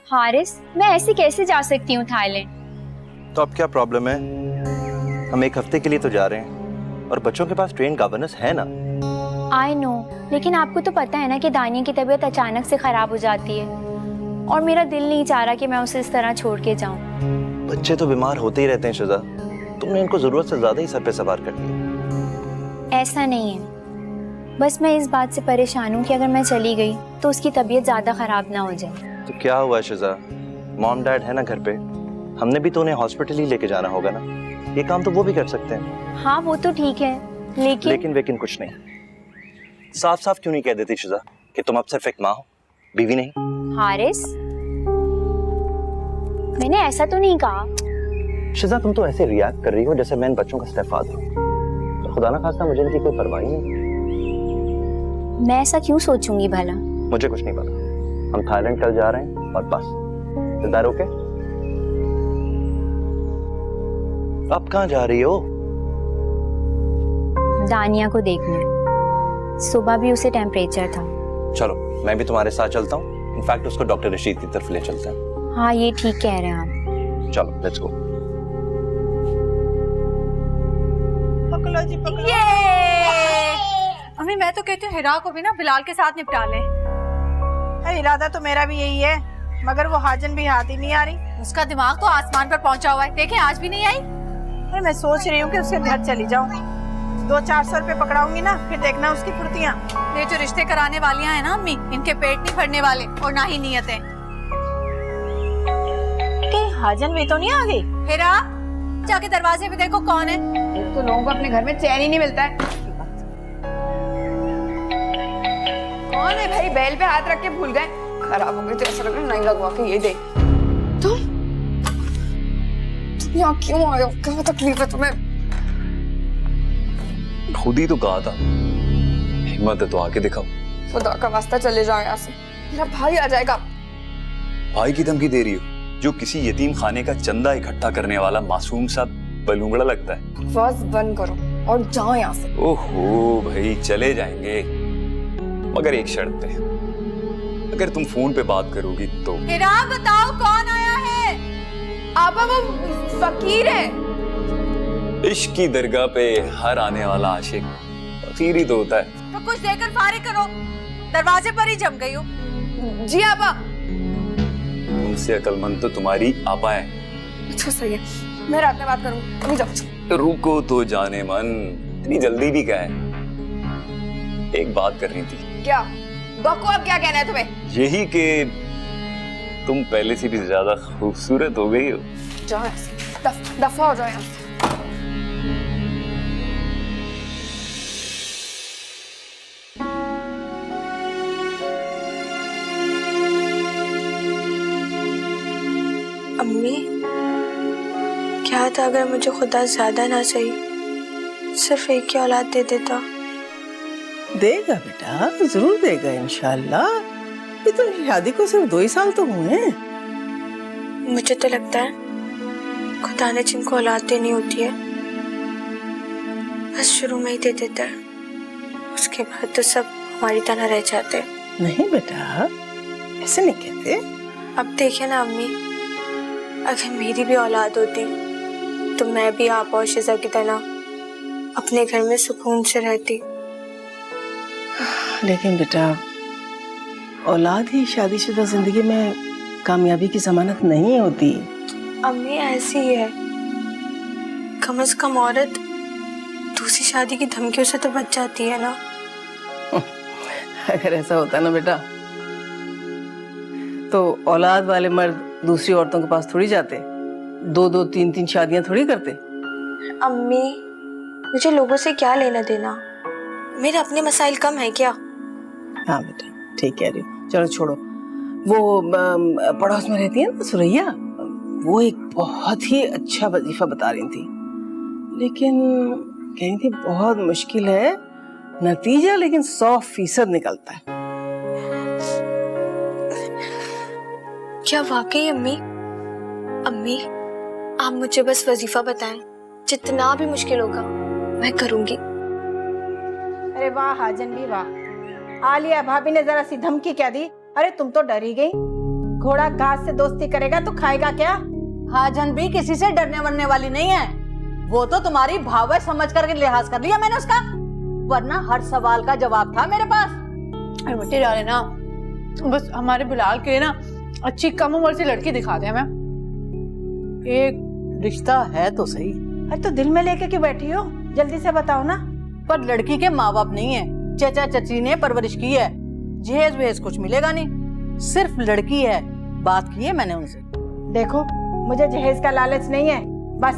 हारिस, मैं ऐसे कैसे जा सकती हूँ थाईलैंड? तो अब क्या प्रॉब्लम है? हम एक हफ्ते के लिए तो जा रहे हैं और बच्चों के पास ट्रेन गवर्नेंस है ना। आई नो, लेकिन आपको तो पता है ना कि दानिया की तबीयत अचानक से खराब हो जाती है और मेरा दिल नहीं चाह रहा कि मैं उसे इस तरह छोड़ के जाऊं। बच्चे तो बीमार होते ही रहते हैं शिजा, तुमने इनको जरूरत से ज्यादा ही सर पे सवार कर लिया। ऐसा नहीं है, बस मैं इस बात से परेशान हूँ कि अगर मैं चली गई तो उसकी तबीयत ज्यादा खराब ना हो जाए। तो क्या हुआ शिजा, मॉम डैड है ना घर पे, हमने भी तो उन्हें हॉस्पिटल ही लेके जाना होगा ना, ये काम तो वो भी कर सकते हैं। हाँ वो तो ठीक है, लेकिन कुछ नहीं। साफ साफ क्यों नहीं कह देती शिजा कि तुम अब सिर्फ एक माँ हो, बीवी नहीं? हारिस, मैंने ऐसा तो नहीं कहा। शिजा तुम तो ऐसे रिएक्ट कर रही हो जैसे मैं इन बच्चों का स्टेपफादर हूं, तो खुदा ना खास्ता मुझे इनकी कोई परवाह नहीं। मैं ऐसा क्यों सोचूंगी भला? मुझे कुछ नहीं पता, हम थाईलैंड कल जा रहे हैं और बस। Is that okay? अब कहाँ जा रही हो? दानिया को देखने, सुबह भी उसे टेम्परेचर था। चलो मैं भी तुम्हारे साथ चलता हूँ, इनफैक्ट उसको डॉक्टर रशीद की तरफ ले चलते हैं। हाँ ये ठीक कह रहे हैं आप। चलो लेट्स गो। पकड़ो जी पकड़ो। अम्मी मैं तो कहती हूँ हिरा को भी ना बिलाल के साथ निपटा ले। अरे इरादा तो मेरा भी यही है, मगर वो हाजन भी हाथ ही नहीं आ रही। उसका दिमाग तो आसमान पर पहुंचा हुआ है, देखें आज भी नहीं आई। अरे मैं सोच रही हूँ कि उसके घर चली जाऊँ, 200-400 रुपए पकड़ाऊंगी ना, फिर देखना उसकी फुर्तियाँ। ये जो रिश्ते कराने वालियां हैं ना अम्मी, इनके पेट नहीं भरने वाले और ना ही नियतें। कहीं हाजन भी तो नहीं आ गई? हिरा जाके दरवाजे पे देखो कौन है। एक तो लोगों को अपने घर में चैन ही नहीं मिलता है। कौन है भाई? बैल पे हाथ रख के भूल गए, खराब हो गए तो ऐसा लग रहा है नहीं लगवा के। ये दे। तुम यहाँ क्यों आए हो? क्या तकलीफ है तुम्हें? खुद ही तो कहा था, हिम्मत है तो आके दिखाओ। खुदा का वास्ता चले जाओ यहाँ से, मेरा भाई आ जाएगा। भाई की धमकी दे रही हो जो किसी यतीम खाने का चंदा इकट्ठा करने वाला मासूम सा बलूंगड़ा लगता है। बकवास बंद करो और जाओ यहाँ से। ओहो भाई चले जाएंगे, मगर एक शर्त पे, अगर तुम फोन पे बात करोगी तो। हिरा बताओ कौन आया है? आपा वो फकीर है। इश्क की दरगाह पे हर आने वाला आशिक फकीर ही तो होता है। तो कुछ देकर फारिग करो, दरवाजे पर ही जम गई हो। जी आपा। तुमसे अकलमंद तो तुम्हारी आपा है। अच्छा सही है, मैं रात में बात करूंगी। अभी जाओ। रुको तो जाने मन, इतनी जल्दी भी क्या है? एक बात करनी थी। क्या बको? अब क्या कहना है तुम्हें? यही कि तुम पहले से भी ज्यादा खूबसूरत हो गई हो। जाओ यहाँ से, दफा हो जाओ यहाँ से। अम्मी, क्या था अगर मुझे खुदा ज्यादा ना सही सिर्फ एक ही औलाद दे देता? देगा बेटा, जरूर देगा इंशाल्लाह। ये तो शादी को सिर्फ 2 ही साल तो हुए हैं। मुझे तो लगता है खुदा ने जिनको औलाद देनी होती है बस शुरू में ही दे देता है, उसके बाद तो सब हमारी तरह रह जाते हैं। नहीं बेटा, ऐसे नहीं कहते। अब देखिए ना अम्मी, अगर मेरी भी औलाद होती तो मैं भी आप और शिजा की तरह अपने घर में सुकून से रहती। लेकिन बेटा, औलाद ही शादीशुदा जिंदगी में कामयाबी की जमानत नहीं होती। अम्मी ऐसी ही है, कम से कम औरत दूसरी शादी की धमकियों से तो बच जाती है ना। अगर ऐसा होता ना बेटा, तो औलाद वाले मर्द दूसरी औरतों के पास थोड़ी जाते, 2-2, 3-3 शादियां थोड़ी करते। अम्मी, मुझे लोगों से क्या लेना देना? मेरे अपने मसाइल कम है क्या? हाँ बेटा, ठीक कह रही हो। चलो छोड़ो, वो पड़ोस में रहती है ना सुरैया, वो एक बहुत ही अच्छा वजीफा बता रही थी, लेकिन कह रही थी बहुत मुश्किल है, नतीजा लेकिन 100% निकलता है। क्या वाकई अम्मी? अम्मी, आप मुझे बस वजीफा बताएं, जितना भी मुश्किल होगा मैं करूंगी। अरे वाह हाजन भी वाह, आलिया भाभी ने जरा सी धमकी क्या दी? अरे तुम तो डर ही गई। घोड़ा घास से दोस्ती करेगा तो खाएगा क्या? हाजन भी किसी से डरने वरने वाली नहीं है। वो तो तुम्हारी भावना समझ करके लिहाज कर लिया मैंने उसका, वरना हर सवाल का जवाब था मेरे पास। अरे बेटे डाले ना, बस हमारे बिलाल के ना अच्छी कम उम्र से लड़की दिखा दे हमें। एक रिश्ता है तो सही। अरे तो दिल में लेके क्यों बैठी हो? जल्दी से बताओ ना। पर लड़की के माँ बाप नहीं है, चाचा चाची ने परवरिश की है, जहेज वहेज कुछ मिलेगा नहीं, सिर्फ लड़की है। बात की है मैंने उनसे। देखो मुझे जहेज का लालच नहीं है, बस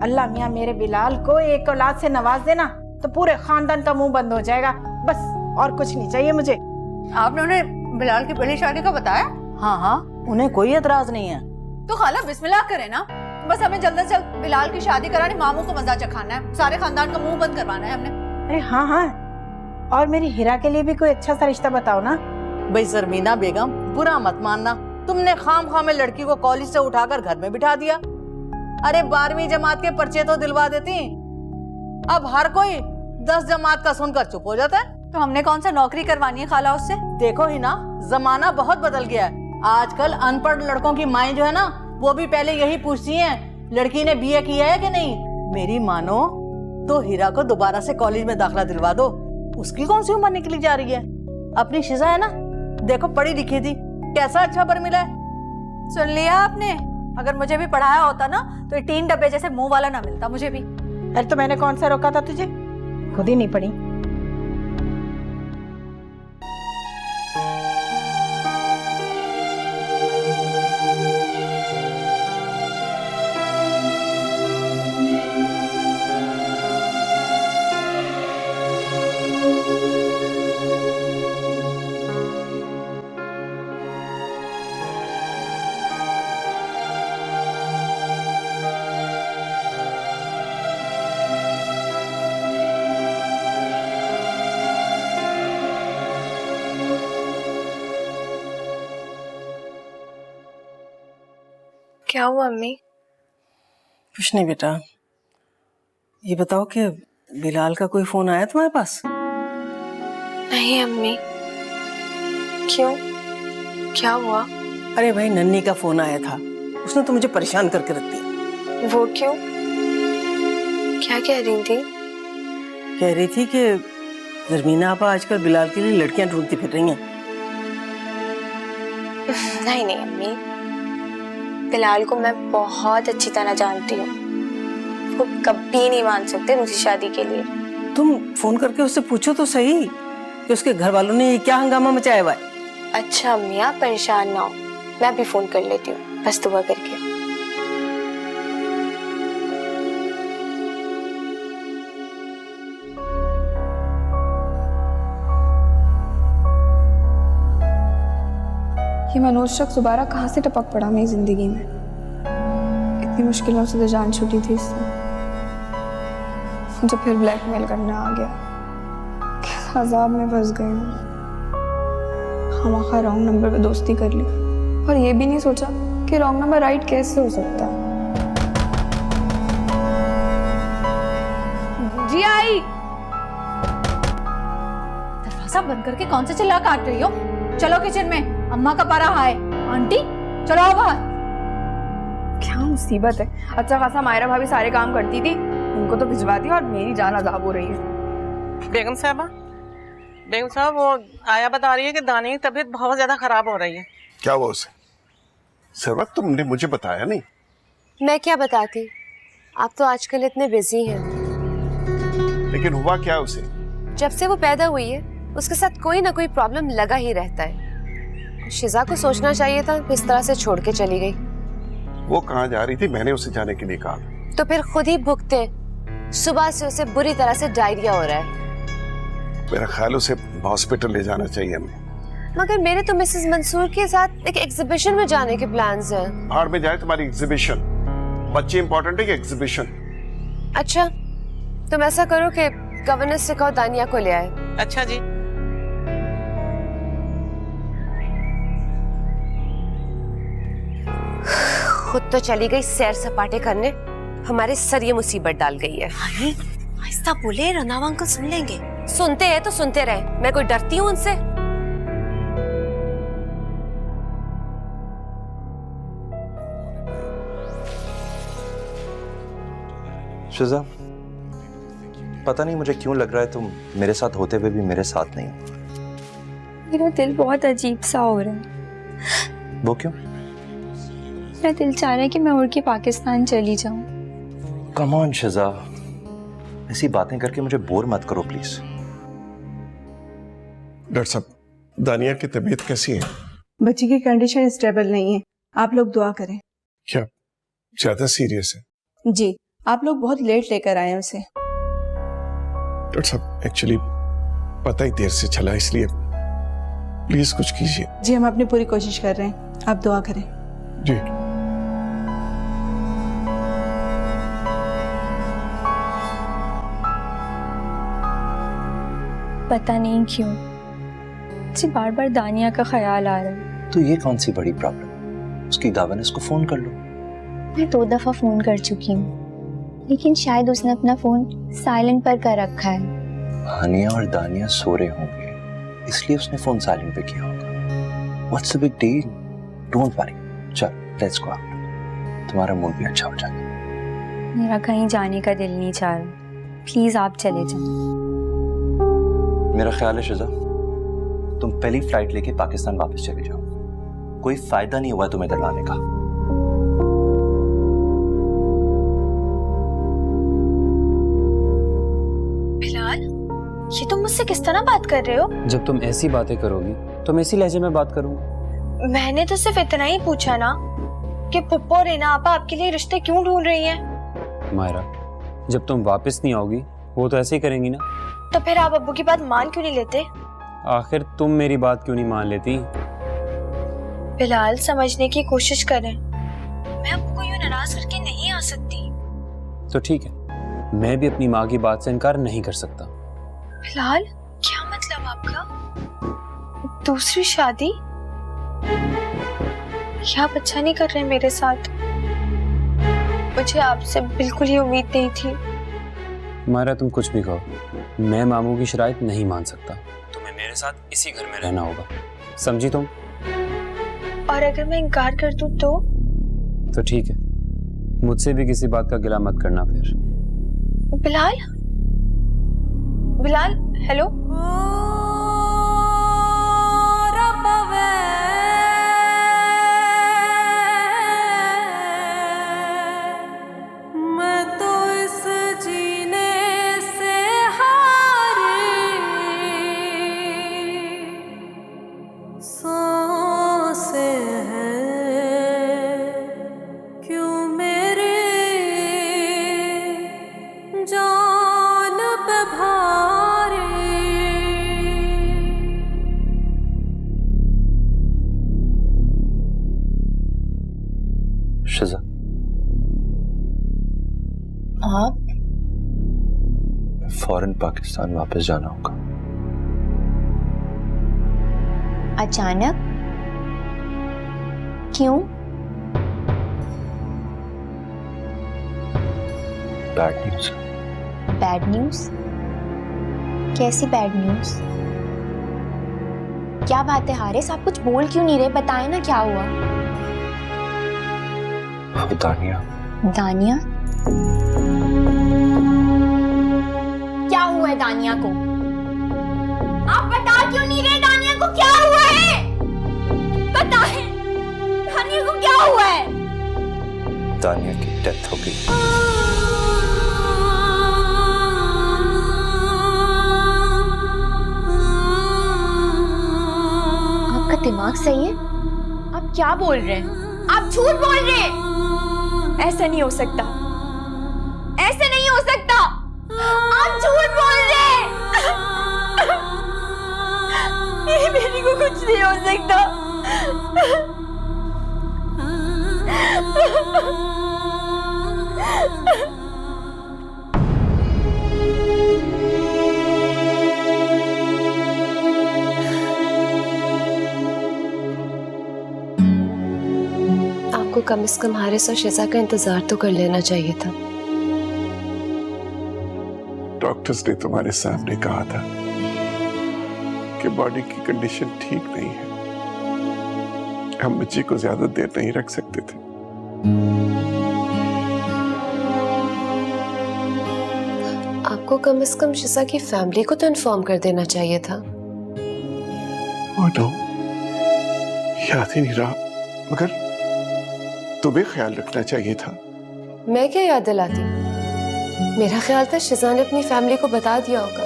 अल्लाह मियाँ मेरे बिलाल को एक औलाद से नवाज देना तो पूरे खानदान का मुंह बंद हो जाएगा, बस और कुछ नहीं चाहिए मुझे। आपने उन्हें बिलाल की पहली शादी का बताया? हाँ हाँ, उन्हें कोई एतराज नहीं है। तो खाला बिस्मिल्लाह करे ना, बस हमें जल्द से जल्द बिलाल की शादी करानी, मामू को मजा चखाना है, सारे खानदान का मुंह बंद करवाना है हमने। अरे हाँ हाँ, और मेरी हीरा के लिए भी कोई अच्छा सा रिश्ता बताओ ना। भाई जरमीना बेगम, बुरा मत मानना, तुमने खाम में लड़की को कॉलेज से उठाकर घर में बिठा दिया। अरे 12वीं जमात के पर्चे तो दिलवा देती, अब हर कोई 10 जमात का सुनकर चुप हो जाता है। तो हमने कौन सा नौकरी करवानी है खाला उससे? देखो ही ना, जमाना बहुत बदल गया है। आजकल अनपढ़ लड़कों की माएं जो है ना, वो भी पहले यही पूछती हैं लड़की ने बीए किया है कि नहीं। मेरी मानो तो हीरा को दोबारा से कॉलेज में दाखिला दिलवा दो, उसकी कौन सी उम्र निकली जा रही है। अपनी शिजा है ना, देखो पढ़ी लिखी थी, कैसा अच्छा बर मिला है। सुन लिया आपने, अगर मुझे भी पढ़ाया होता ना तो ये 3 डब्बे जैसे मुंह वाला ना मिलता मुझे भी। अरे तो मैंने कौन सा रोका था तुझे, खुद ही नहीं पढ़ी। क्या हुआ अम्मी? कुछ नहीं बेटा, ये बताओ कि बिलाल का कोई फोन आया तुम्हारे पास? नहीं अम्मी। क्यों, क्या हुआ? अरे भाई नन्नी का फोन आया था, उसने तो मुझे परेशान करके रख दिया। वो क्यों, क्या कह रही थी? कह रही थी कि जरमीना आपा आजकल बिलाल के लिए लड़कियां ढूंढती फिर रही हैं। नहीं नहीं अम्मी, बिलाल को मैं बहुत अच्छी तरह जानती हूँ, वो कभी नहीं मान सकते मुझे शादी के लिए। तुम फोन करके उससे पूछो तो सही कि उसके घर वालों ने ये क्या हंगामा मचाया हुआ है। अच्छा अम्मी आप परेशान ना हो, मैं अभी फोन कर लेती हूँ, बस दुआ करके। ये मनोज शख्स दोबारा कहाँ से टपक पड़ा मेरी जिंदगी में। इतनी मुश्किलों से तो जान छूटी थी इससे, मुझे फिर ब्लैकमेल करना आ गया। किस अजाब में फंस गई हूँ। खामखा रॉन्ग नंबर पे दोस्ती कर ली और ये भी नहीं सोचा कि रॉन्ग नंबर राइट कैसे हो सकता है। जी आई, दरवाजा बंद करके कौन से चिल्ला काट रही हो? चलो किचन में, अम्मा का पारा हाय। आंटी चलो आओ बाहर। क्या मुसीबत है, अच्छा खासा मायरा भाभी सारे काम करती थी, उनको तो भिजवा दिया और मेरी जान अजाब हो रही है। बेगम साहब, वो आया बता रही है कि दानी की तबीयत बहुत ज्यादा खराब हो रही है। क्या हुआ उसे? सरवत तुमने मुझे बताया नहीं। मैं क्या बताती, आप तो आजकल इतने बिजी हैं। लेकिन हुआ क्या उसे? जब से वो पैदा हुई है उसके साथ कोई ना कोई प्रॉब्लम लगा ही रहता है। शिजा को सोचना चाहिए था, इस तरह से छोड़ के चली गई। वो कहाँ जा रही थी? मैंने उसे जाने के लिए कहा। तो फिर खुद ही भुगते, सुबह से उसे बुरी तरह से डायरिया हो रहा है। मेरा ख्याल उसे हॉस्पिटल ले जाना चाहिए हमें। मगर मेरे तो मिसेस मंसूर के साथ एक एग्जीबिशन में जाने के प्लान्स हैं। भाड़ में जाए तुम्हारी एग्जीबिशन, बच्चे इंपॉर्टेंट है कि एग्जीबिशन? अच्छा तुम ऐसा करो कि गवर्नेंस से कहो दानिया को ले आए। अच्छा जी। खुद तो चली गई सैर सपाटे करने, हमारे सर ये मुसीबत डाल गई है। आहिस्ता बोले, रनावा अंकल सुन लेंगे। सुनते हैं तो सुनते रहे, मैं कोई डरती हूँ उनसे? शिजा, पता नहीं मुझे क्यों लग रहा है तुम मेरे साथ होते हुए भी मेरे साथ नहीं हो। मेरा दिल बहुत अजीब सा हो रहा है। वो क्यों? मेरा दिल चाह रहा है कि मैं उड़ के पाकिस्तान चली जाऊं। कम ऑन शिजा, ऐसी बातें करके मुझे बोर मत करो प्लीज। डॉक्टर साहब, दानिया की तबीयत कैसी है? बच्ची की कंडीशन स्टेबल नहीं है, आप लोग दुआ करें। क्या ज्यादा सीरियस है? जी, आप लोग बहुत लेट लेकर आए हैं उसे। डॉक्टर साहब, एक्चुअली पता ही देर से चला, इसलिए प्लीज कुछ कीजिए। जी, हम अपनी पूरी कोशिश कर रहे हैं, आप दुआ करें। जी। पता नहीं क्यों मुझे बार बार दानिया का ख्याल आ रहा है। तो ये कौन सी बड़ी प्रॉब्लम? उसकी गवर्नेंस को फोन कर लो। मैं 2 दफा फोन कर चुकी हूँ, लेकिन शायद उसने अपना फोन साइलेंट पर कर रखा है। हानिया और दानिया सो रहे होंगे, इसलिए उसने फोन साइलेंट पे किया होगा। What's the big deal? Don't worry, चल लेट्स गो आउट, तुम्हारा मूड भी अच्छा हो जाएगा। मेरा कहीं जाने का दिल नहीं चाह रहा, प्लीज आप चले जाओ। मेरा ख्याल है शिजा, तुम पहली फ्लाइट लेके पाकिस्तान वापस चले जाओ। कोई फायदा नहीं हुआ तुम्हें इधर लाने का। बिलाल, ये तुम मुझसे किस तरह बात कर रहे हो? जब तुम ऐसी बातें करोगी तो मैं इसी लहजे में बात करूंगा। मैंने तो सिर्फ इतना ही पूछा ना कि पुप्पो और रीना आपा आपके लिए रिश्ते क्यों ढूंढ रही हैं? मायरा, जब तुम वापस नहीं आओगी वो तो ऐसे ही करेंगी ना। तो फिर आप अब्बू की बात मान क्यों नहीं लेते? आखिर तुम मेरी बात क्यों नहीं मान लेती? बिलाल, समझने की कोशिश करें, मैं अब्बू को यूं नाराज करके नहीं आ सकती। तो ठीक है, मैं भी अपनी माँ की बात से इनकार नहीं कर सकता। बिलाल, क्या मतलब आपका? दूसरी शादी? क्या आप अच्छा नहीं कर रहे मेरे साथ? मुझे आपसे बिल्कुल ही उम्मीद नहीं थी। मायरा, तुम कुछ भी कहो, मैं मामू की शराइत नहीं मान सकता। तुम्हें मेरे साथ इसी घर में रहना होगा, समझी तुम? और अगर मैं इनकार कर दूं तो ठीक है, मुझसे भी किसी बात का गिला मत करना फिर। बिलाल, बिलाल, हेलो। शिजा, आप? फौरन पाकिस्तान वापस जाना होगा। अचानक? क्यों? Bad news. Bad news? कैसी बैड न्यूज? क्या बात है हारिस, आप कुछ बोल क्यों नहीं रहे? बताएं ना क्या हुआ। दानिया। दानिया? क्या हुआ है दानिया को? आप बता क्यों नहीं रहे दानिया को क्या हुआ है? बताएं, दानिया को क्या हुआ है? दानिया की डेथ हो गई। आपका दिमाग सही है? आप क्या बोल रहे हैं? आप झूठ बोल रहे हैं। ऐसा नहीं हो सकता, ऐसे नहीं हो सकता, आप झूठ बोल रहे हैं। मेरी बेटी को कुछ नहीं हो सकता। आपको कम से कम हारिस और शिजा का इंतजार तो कर लेना चाहिए था। डॉक्टर्स ने तुम्हारे सामने कहा था कि बॉडी की कंडीशन ठीक नहीं है, हम बच्ची को ज्यादा देर नहीं रख सकते थे। आपको कम से कम शिजा की फैमिली को तो इन्फॉर्म कर देना चाहिए था। ओह नो, याद ही नहीं रहा। मगर तुम्हें ख्याल रखना चाहिए था। मैं क्या याद दिलाती? मेरा ख्याल था शिजा ने अपनी फैमिली को बता दिया होगा।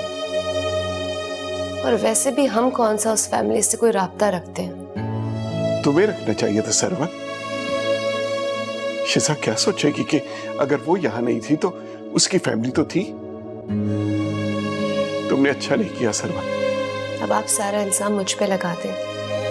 और वैसे भी हम कौन सा उस फैमिली से कोई राब्ता रखते हैं। तुम्हें रखना चाहिए था सरवन। शिजा क्या सोचेगी कि अगर वो यहाँ नहीं थी तो उसकी फैमिली तो थी। तुमने अच्छा नहीं किया सरवन। अब आप सारा इल्जाम मुझ पे लगाते हैं।